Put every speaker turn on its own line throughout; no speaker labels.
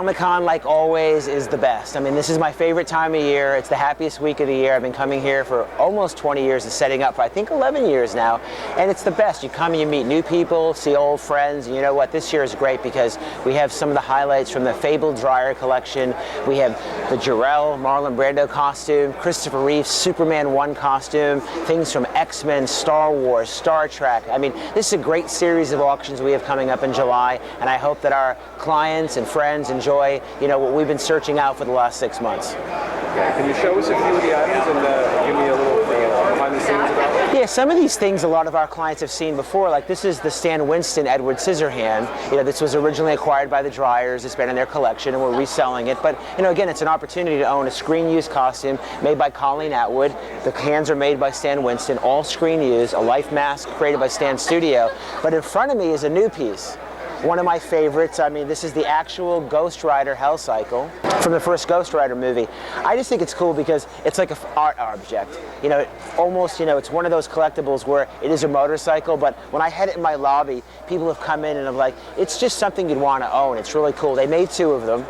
Comic-Con, like always, is the best. I mean, this is my favorite time of year. It's the happiest week of the year. I've been coming here for almost 20 years and setting up for, I think, 11 years now. And it's the best. You come and you meet new people, see old friends. And you know what? This year is great because we have some of the highlights from the fabled Dreier collection. We have the Jarrell Marlon Brando costume, Christopher Reeve's Superman 1 costume, things from X-Men, Star Wars, Star Trek. I mean, this is a great series of auctions we have coming up in July, and I hope that our clients and friends enjoy, you know, what we've been searching out for the last 6 months.
Okay. Can you show us a few of the items and give me a little behind the scenes about it?
Yeah, some of these things a lot of our clients have seen before. Like this is the Stan Winston Edward Scissorhand. You know, this was originally acquired by the Dreiers. It's been in their collection, and we're reselling it. But you know, again, it's an opportunity to own a screen-used costume made by Colleen Atwood. The hands are made by Stan Winston, all screen-used. A life mask created by Stan Studio. But in front of me is a new piece. One of my favorites. I mean, this is the actual Ghostrider Hell Cycle from the first Ghostrider movie. I just think it's cool because it's like an art object. You know, almost, you know, it's one of those collectibles where it is a motorcycle, but when I had it in my lobby, people have come in and I'm like, it's just something you'd want to own. It's really cool. They made 2 of them,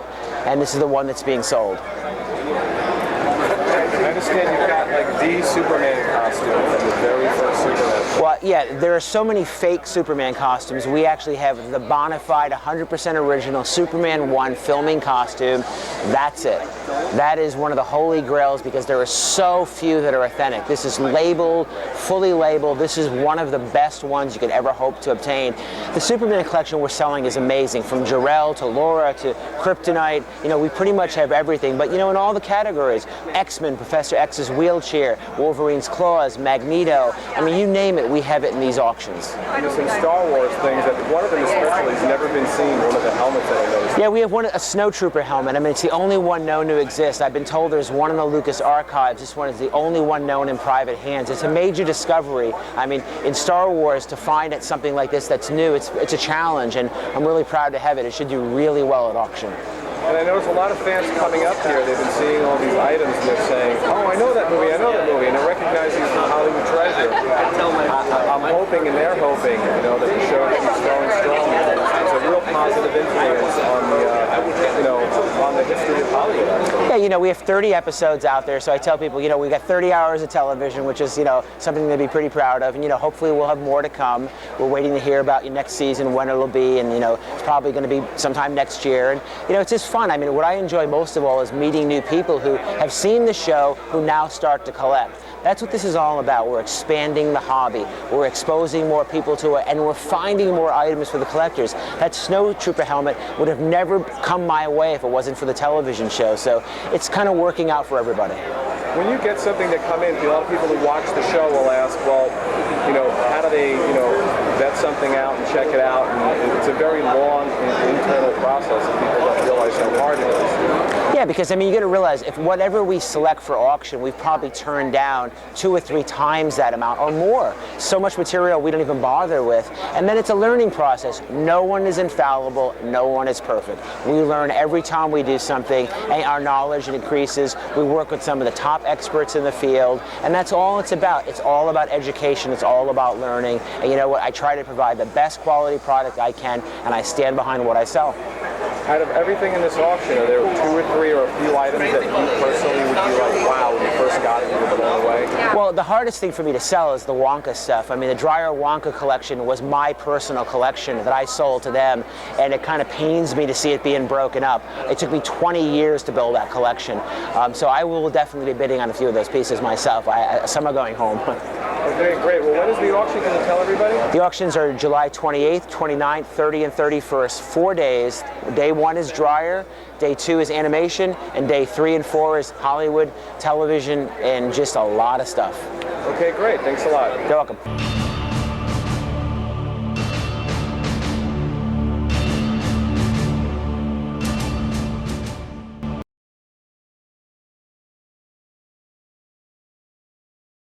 and this is the one that's being sold.
I understand you've got like the Superman costume from the very first Superman.
Well, yeah, there are so many fake Superman costumes. We actually have the bona fide, 100% original Superman 1 filming costume. That's it. That is one of the holy grails because there are so few that are authentic. This is labeled, fully labeled. This is one of the best ones you could ever hope to obtain. The Superman collection we're selling is amazing, from Jarrell to Laura to Kryptonite. You know, we pretty much have everything, but you know, in all the categories, X-Men, Professor X's wheelchair, Wolverine's claws, Magneto. I mean, you name it, we have it in these auctions.
There's some Star Wars things that one of them especially has never been seen. One of the helmets that I noticed.
Yeah, we have a snowtrooper helmet. I mean, it's the only one known to exist. I've been told there's one in the Lucas archives. This one is the only one known in private hands. It's a major discovery. I mean, in Star Wars, to find it something like this that's new, it's a challenge, and I'm really proud to have it. It should do really well at auction.
And I notice a lot of fans coming up here, they've been seeing all these items and they're saying, oh, I know that movie, and they recognize you from Hollywood Treasure. I'm hoping and they're hoping, you know, that the show keeps going strong. It's a real positive influence on the, you know, on the history of Hollywood.
Yeah, you know, we have 30 episodes out there, so I tell people, you know, we've got 30 hours of television, which is, you know, something to be pretty proud of, and, you know, hopefully we'll have more to come. We're waiting to hear about your next season, when it'll be, and, you know, it's probably going to be sometime next year, and, you know, it's just fun. I mean, what I enjoy most of all is meeting new people who have seen the show who now start to collect. That's what this is all about. We're expanding the hobby. We're exposing more people to it, and we're finding more items for the collectors. That snowtrooper helmet would have never come my way if it wasn't for the television show, so it's kind of working out for everybody.
When you get something to come in, a lot of people who watch the show will ask, well, you know, how do they, you know, vet something out and check it out? And it's a very long internal process, and people don't realize how hard it is.
Yeah, because I mean, you got to realize if whatever we select for auction, we've probably turned down 2 or 3 times that amount or more. So much material we don't even bother with. And then it's a learning process. No one is infallible. No one is perfect. We learn every time we do something, and our knowledge increases. We work with some of the top experts in the field, and that's all it's about. It's all about education. It's all about learning. And you know what? I try to provide the best quality product I can, and I stand behind what I sell.
Out of everything in this auction, are there 2 or 3 or a few items that you personally would be like, wow, when you first got it, you were blown away?
Well, the hardest thing for me to sell is the Wonka stuff. I mean, the Dreier Wonka collection was my personal collection that I sold to them, and it kind of pains me to see it being broken up. It took me 20 years to build that collection. So I will definitely be bidding on a few of those pieces myself. Some are going home.
Okay, great. Well, when is the auction? Can you tell everybody?
The auctions are July 28th, 29th, 30th, and 31st, 4 days. Day 1 is Dreier, day 2 is animation, and day 3 and 4 is Hollywood, television, and just a lot of stuff.
Okay, great. Thanks a lot.
You're welcome.